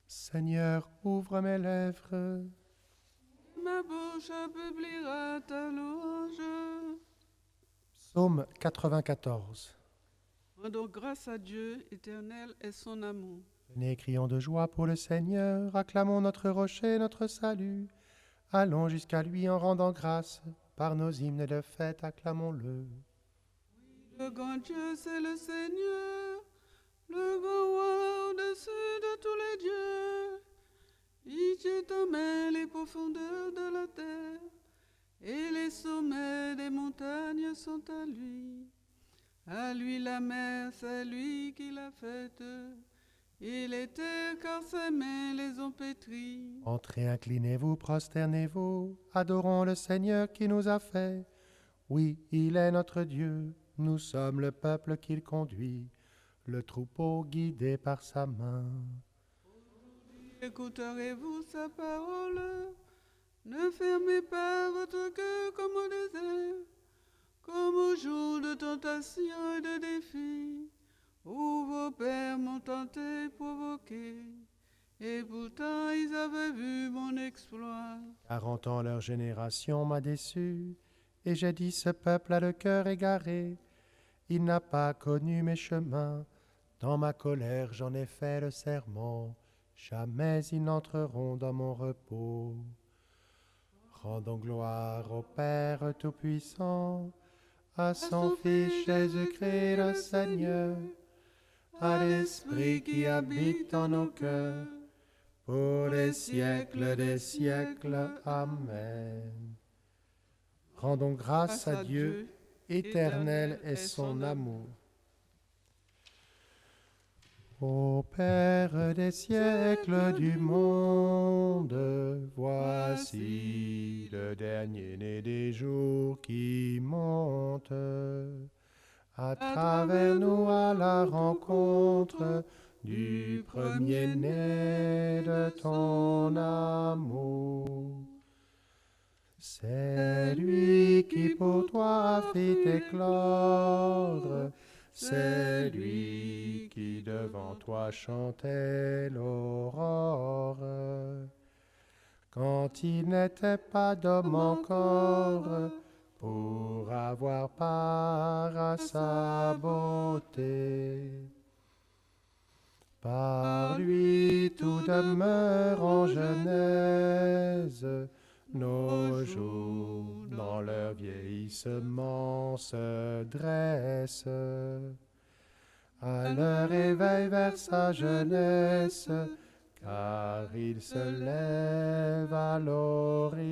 Seigneur, ouvre mes lèvres. Ma bouche publiera ta louange. Psaume 94. Rendons grâce à Dieu, éternel est son amour. Venez, crions de joie pour le Seigneur, acclamons notre rocher, notre salut. Allons jusqu'à lui en rendant grâce, par nos hymnes de fête, acclamons-le. Le grand Dieu, c'est le Seigneur, le grand roi au-dessus de tous les dieux. Il tient en main les profondeurs de la terre, et les sommets des montagnes sont à lui. À lui la mer, c'est lui qui l'a faite, et les terres, car ses mains les ont pétries. Entrez, inclinez-vous, prosternez-vous, adorons le Seigneur qui nous a fait. Oui, il est notre Dieu, nous sommes le peuple qu'il conduit, le troupeau guidé par sa main. Écouterez-vous sa parole? Ne fermez pas votre cœur comme au désert, comme au jour de tentation et de défi, où vos pères m'ont tenté, provoqué, et pourtant ils avaient vu mon exploit. 40 ans leur génération m'a déçu, et j'ai dit ce peuple a le cœur égaré. Il n'a pas connu mes chemins, dans ma colère j'en ai fait le serment, jamais ils n'entreront dans mon repos. Rendons gloire au Père Tout-Puissant, à son Fils Jésus-Christ le Seigneur, à l'Esprit qui habite en nos cœurs, pour les siècles des siècles. Amen. Rendons grâce à Dieu, éternel est son amour. Ô Père des siècles du monde, voici le dernier-né des jours qui monte. À travers nous à la rencontre du premier-né de ton amour. C'est lui qui pour toi a fait éclore, c'est lui qui devant toi chantait l'aurore. Quand il n'était pas d'homme encore, pour avoir part à sa beauté. Par lui tout demeure en genèse, nos jours dans leur vieillissement se dressent. À leur éveil vers sa jeunesse, car il se lève à l'Orient.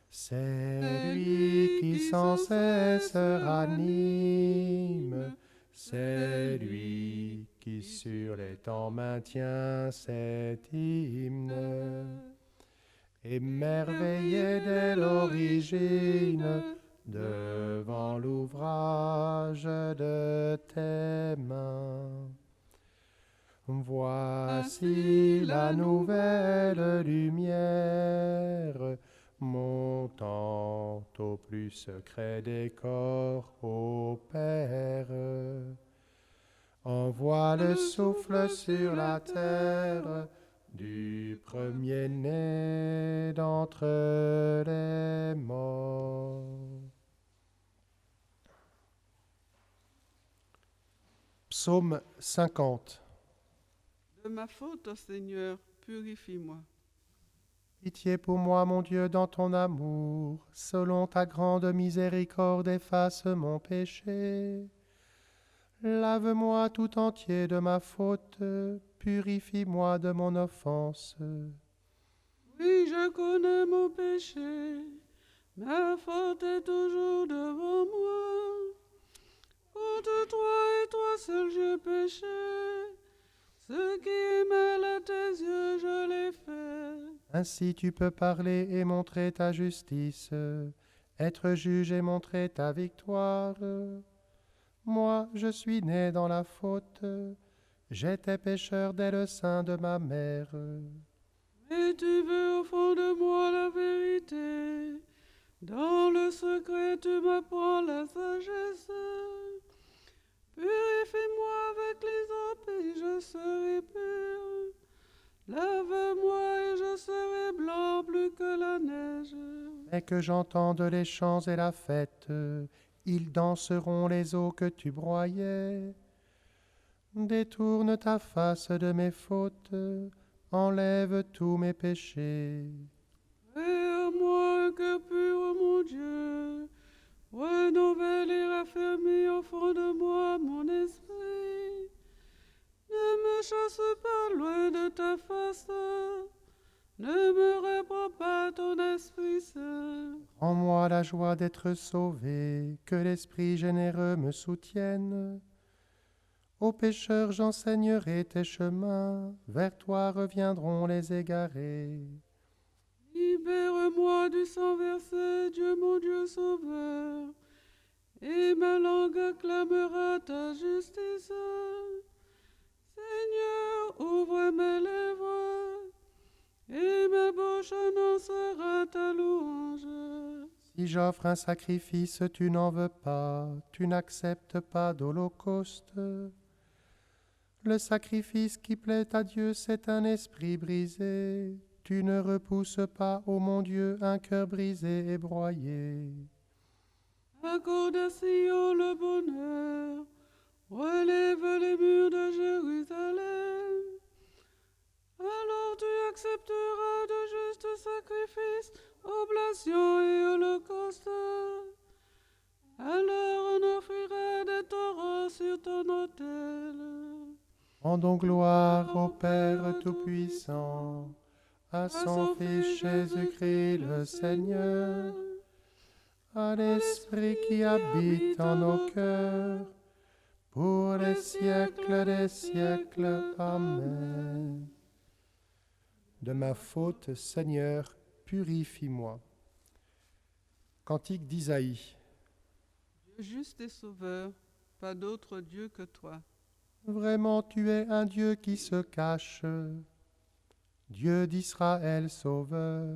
C'est lui qui sans cesse ranime, c'est lui qui sur les temps maintient cet hymne. Émerveillé dès l'origine, devant l'ouvrage de tes mains. Voici la nouvelle lumière, montant au plus secret des corps, ô Père. Envoie le souffle sur la terre du premier-né d'entre les morts. Psaume 50. De ma faute, ô Seigneur, purifie-moi. Pitié pour moi, mon Dieu, dans ton amour, selon ta grande miséricorde, efface mon péché. Lave-moi tout entier de ma faute, purifie-moi de mon offense. Oui, je connais mon péché, ma faute est toujours devant moi. Contre toi et toi seul j'ai péché, ce qui est mal à tes yeux, je l'ai fait. Ainsi tu peux parler et montrer ta justice, être juge et montrer ta victoire. Moi, je suis né dans la faute, j'étais pécheur dès le sein de ma mère. Mais tu veux au fond de moi la vérité, dans le secret tu m'apprends la sagesse. Purifie-moi avec les eaux et je serai et que j'entende les chants et la fête. Ils danseront les eaux que tu broyais. Détourne ta face de mes fautes, enlève tous mes péchés. Et à moi un cœur pur, ô mon Dieu, renouvelle et raffermis au fond de moi mon esprit. Ne me chasse pas loin de ta face, ne me reprends pas ton esprit saint. Rends-moi la joie d'être sauvé, que l'Esprit généreux me soutienne. Aux pécheurs j'enseignerai tes chemins, vers toi reviendront les égarés. Libère-moi du sang versé, Dieu mon Dieu sauveur, et ma langue acclamera ta justice. Seigneur, ouvre mes lèvres, et ma bouche annoncera ta louange. Si j'offre un sacrifice, tu n'en veux pas, tu n'acceptes pas d'holocauste. Le sacrifice qui plaît à Dieu, c'est un esprit brisé. Tu ne repousses pas, ô mon Dieu, un cœur brisé et broyé. Accorde à Sion le bonheur, relève les murs de Jérusalem. Alors tu accepteras de justes sacrifices, oblations et holocaustes. Alors on offrira des taureaux sur ton autel. Rendons gloire au Père Tout-Puissant, à son Fils Jésus-Christ le Seigneur, à l'Esprit qui habite en nos cœurs, pour les siècles des siècles. Amen. De ma faute, Seigneur, purifie-moi. Cantique d'Isaïe. Dieu juste et sauveur, pas d'autre Dieu que toi. Vraiment tu es un Dieu qui se cache, Dieu d'Israël sauveur.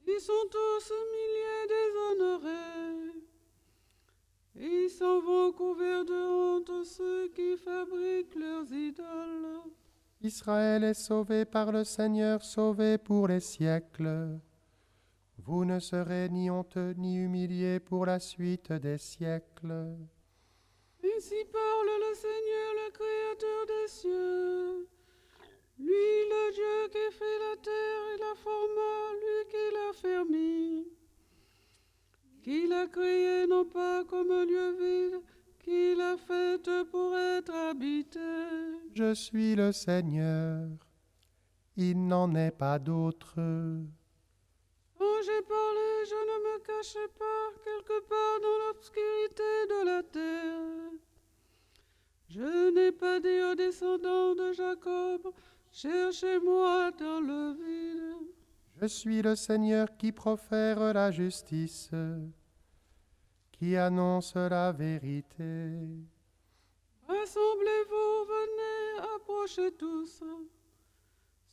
Ils sont tous milliers déshonorés, ils s'en vont couverts de honte ceux qui fabriquent leurs idoles. Israël est sauvé par le Seigneur, sauvé pour les siècles. Vous ne serez ni honteux ni humiliés pour la suite des siècles. Ainsi parle le Seigneur, le Créateur des cieux. Lui, le Dieu qui fait la terre et la forma, lui qui l'a fermée, qui l'a créée non pas comme un lieu vide, qui l'a faite pour être habitée. Je suis le Seigneur, il n'en est pas d'autre. Quand j'ai parlé, je ne me cachais pas quelque part dans l'obscurité de la terre. Je n'ai pas dit aux descendants de Jacob, cherchez-moi dans le vide. Je suis le Seigneur qui profère la justice, qui annonce la vérité. Rassemblez-vous, venez, approchez tous,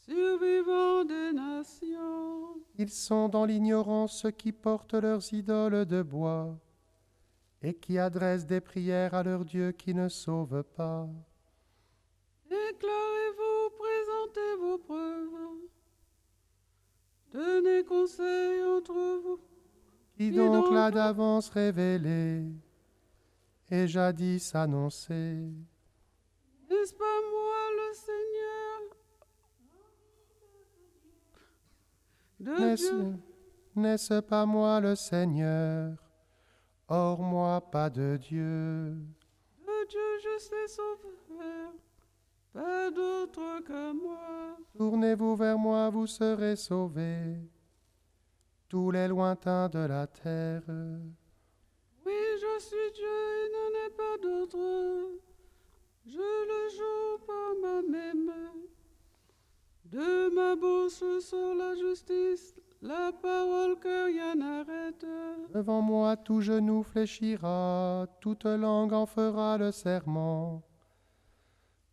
survivants des nations. Ils sont dans l'ignorance ceux qui portent leurs idoles de bois et qui adressent des prières à leur Dieu qui ne sauve pas. Déclarez-vous, présentez vos preuves. Tenez conseil entre vous. Qui donc l'a d'avance révélé et jadis annoncé? N'est-ce pas moi le Seigneur de Dieu? N'est-ce pas moi le Seigneur? Hors moi pas de Dieu. De Dieu juste et sauveur, pas d'autre que moi. Tournez-vous vers moi, vous serez sauvés, tous les lointains de la terre. Oui, je suis Dieu et n'en ai pas d'autre. Je le joue par ma même. De ma bouche sort la justice, la parole que rien n'arrête. Devant moi tout genou fléchira, toute langue en fera le serment.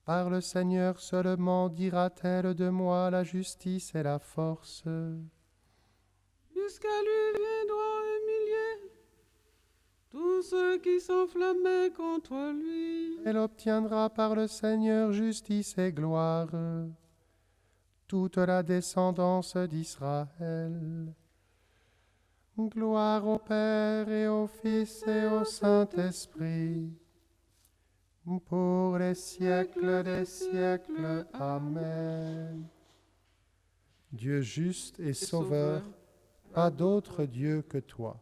Par le Seigneur seulement dira-t-elle de moi la justice et la force. Jusqu'à lui viendront humilier tous ceux qui s'enflammaient contre lui. Elle obtiendra par le Seigneur justice et gloire, toute la descendance d'Israël. Gloire au Père et au Fils et au Saint-Esprit, pour les siècles des siècles. Amen. Dieu juste et sauveur, pas d'autre Dieu que toi.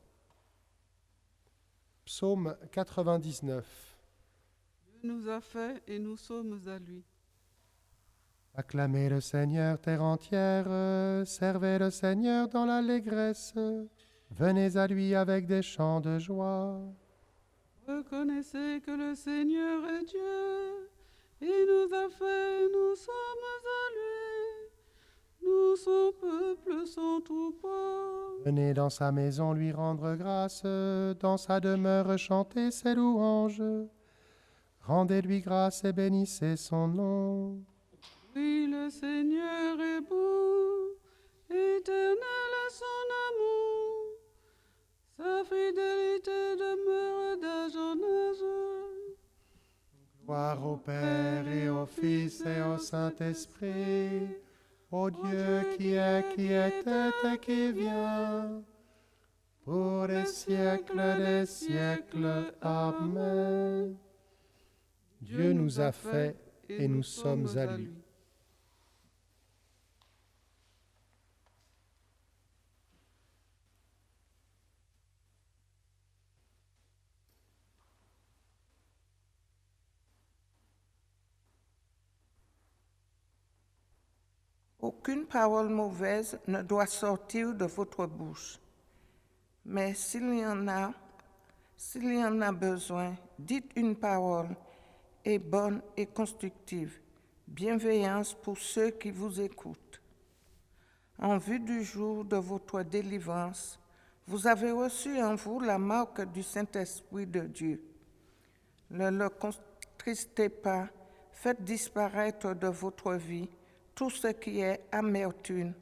Psaume 99. Dieu nous a fait et nous sommes à lui. Acclamez le Seigneur, terre entière, servez le Seigneur dans l'allégresse, venez à lui avec des chants de joie. Reconnaissez que le Seigneur est Dieu. Il nous a fait, nous sommes à lui. Nous, son peuple, son troupeau. Venez dans sa maison lui rendre grâce, dans sa demeure chanter ses louanges. Rendez-lui grâce et bénissez son nom. Oui, le Seigneur est bon, éternel est son amour. Sa fidélité demeure d'âge en âge. Gloire au Père et au Fils et au Saint-Esprit, au Dieu qui était et qui vient, pour les siècles des siècles. Amen. Dieu nous a fait et nous sommes à lui. Aucune parole mauvaise ne doit sortir de votre bouche. Mais s'il y en a besoin, dites une parole et bonne et constructive, bienveillance pour ceux qui vous écoutent. En vue du jour de votre délivrance, vous avez reçu en vous la marque du Saint-Esprit de Dieu. Ne le contristez pas, faites disparaître de votre vie tout ce qui est amertume,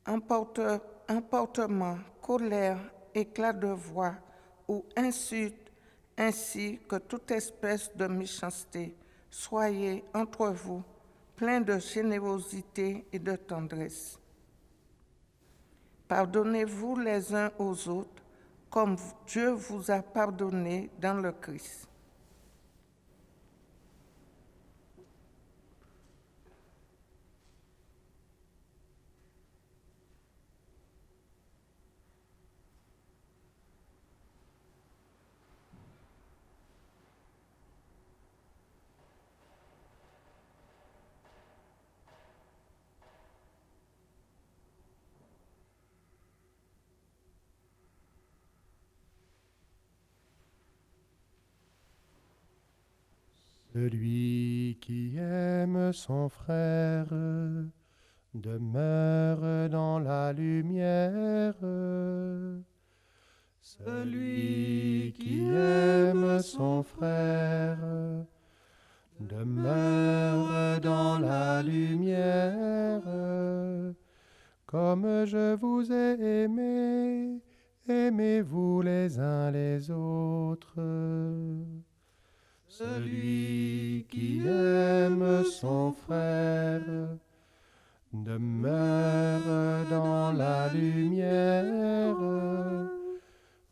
emportement, colère, éclat de voix ou insulte, ainsi que toute espèce de méchanceté. Soyez entre vous pleins de générosité et de tendresse. Pardonnez-vous les uns aux autres, comme Dieu vous a pardonné dans le Christ. Celui qui aime son frère demeure dans la lumière. Celui qui aime son frère demeure dans la lumière. Comme je vous ai aimé, aimez-vous les uns les autres. Celui qui aime son frère demeure dans la lumière.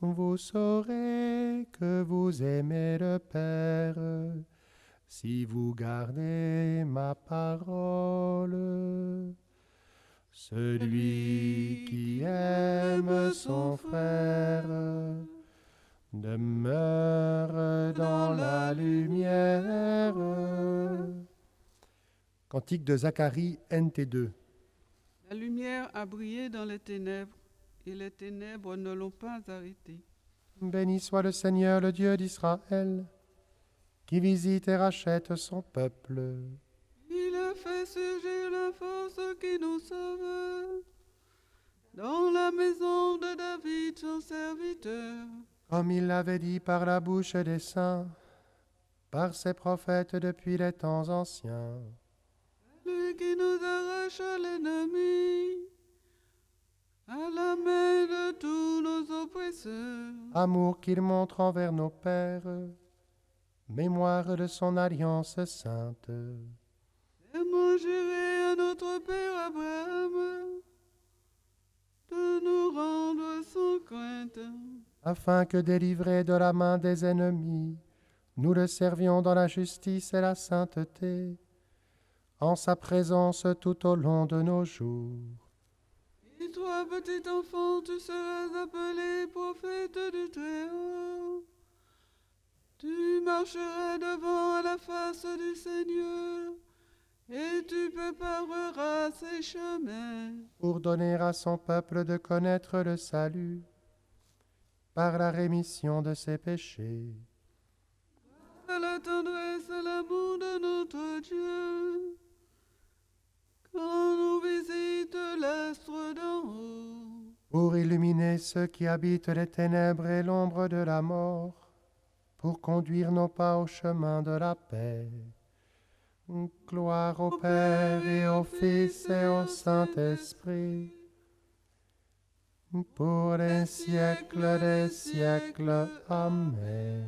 Vous saurez que vous aimez le Père si vous gardez ma parole. Celui qui aime son frère demeure dans la lumière. Cantique de Zacharie, NT2. La lumière a brillé dans les ténèbres, et les ténèbres ne l'ont pas arrêté. Béni soit le Seigneur, le Dieu d'Israël, qui visite et rachète son peuple. Il a fait surgir la force qui nous sauve, dans la maison de David, son serviteur. Comme il l'avait dit par la bouche des saints, par ses prophètes depuis les temps anciens. Lui qui nous arrache à l'ennemi, à la main de tous nos oppresseurs. Amour qu'il montre envers nos pères, mémoire de son alliance sainte. Tellement juré à notre Père Abraham de nous rendre afin que, délivrés de la main des ennemis, nous le servions dans la justice et la sainteté, en sa présence tout au long de nos jours. Et toi, petit enfant, tu seras appelé prophète du Très-Haut. Tu marcheras devant la face du Seigneur, et tu prépareras ses chemins. Pour donner à son peuple de connaître le salut, par la rémission de ses péchés. À la tendresse et l'amour de notre Dieu, quand nous visite l'astre d'en haut. Pour illuminer ceux qui habitent les ténèbres et l'ombre de la mort, pour conduire nos pas au chemin de la paix. Gloire au Père et au Fils et au Saint-Esprit, pour les siècles des siècles. Amen.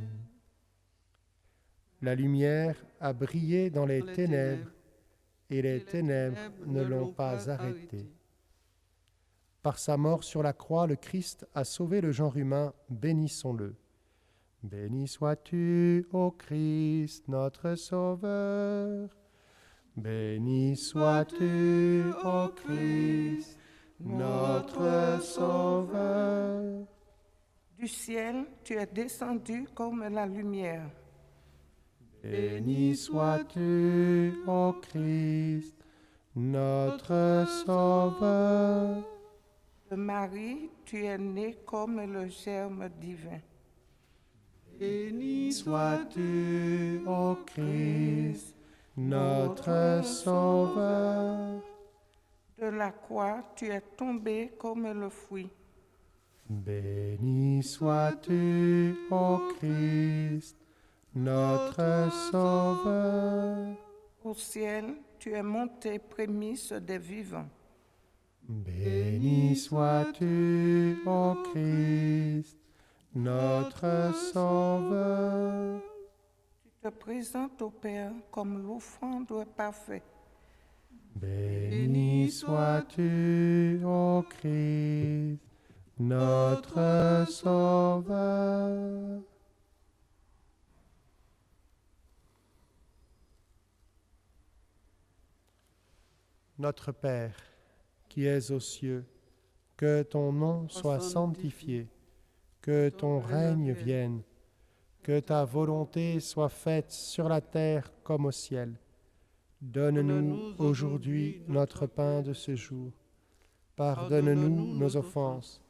La lumière a brillé dans les ténèbres, et les ténèbres ne l'ont pas arrêté. Par sa mort sur la croix, le Christ a sauvé le genre humain, bénissons-le. Béni sois-tu, ô Christ, notre Sauveur. Béni sois-tu, ô Christ, notre Sauveur. Du ciel, tu es descendu comme la lumière. Béni sois-tu, ô Christ, notre Sauveur. De Marie, tu es né comme le germe divin. Béni Sois-tu, ô Christ, notre Sauveur. De la croix, tu es tombé comme le fruit. Béni sois-tu, ô Christ, notre Sauveur. Au ciel, tu es monté prémisse des vivants. Béni sois-tu, ô Christ, notre Sauveur. Tu te présentes au Père comme l'offrande parfaite. Béni sois-tu, ô Christ, notre Sauveur. Notre Père, qui es aux cieux, que ton nom soit sanctifié, que ton règne vienne, que ta volonté soit faite sur la terre comme au ciel. Donne-nous aujourd'hui notre pain de ce jour. Pardonne-nous nos offenses,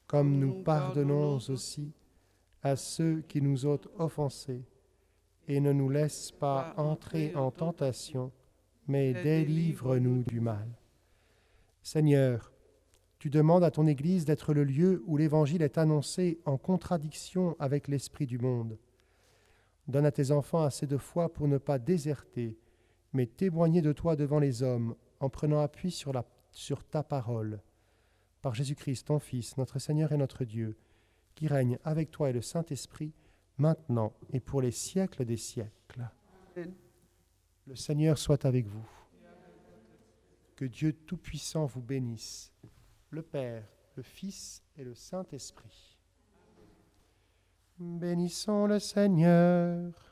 comme nous pardonnons aussi à ceux qui nous ont offensés. Et ne nous laisse pas entrer en tentation, mais délivre-nous du mal. Seigneur, tu demandes à ton Église d'être le lieu où l'Évangile est annoncé en contradiction avec l'esprit du monde. Donne à tes enfants assez de foi pour ne pas déserter, mais témoigner de toi devant les hommes en prenant appui sur ta parole. Par Jésus-Christ, ton Fils, notre Seigneur et notre Dieu, qui règne avec toi et le Saint-Esprit, maintenant et pour les siècles des siècles. Amen. Le Seigneur soit avec vous. Que Dieu Tout-Puissant vous bénisse, le Père, le Fils et le Saint-Esprit. Bénissons le Seigneur.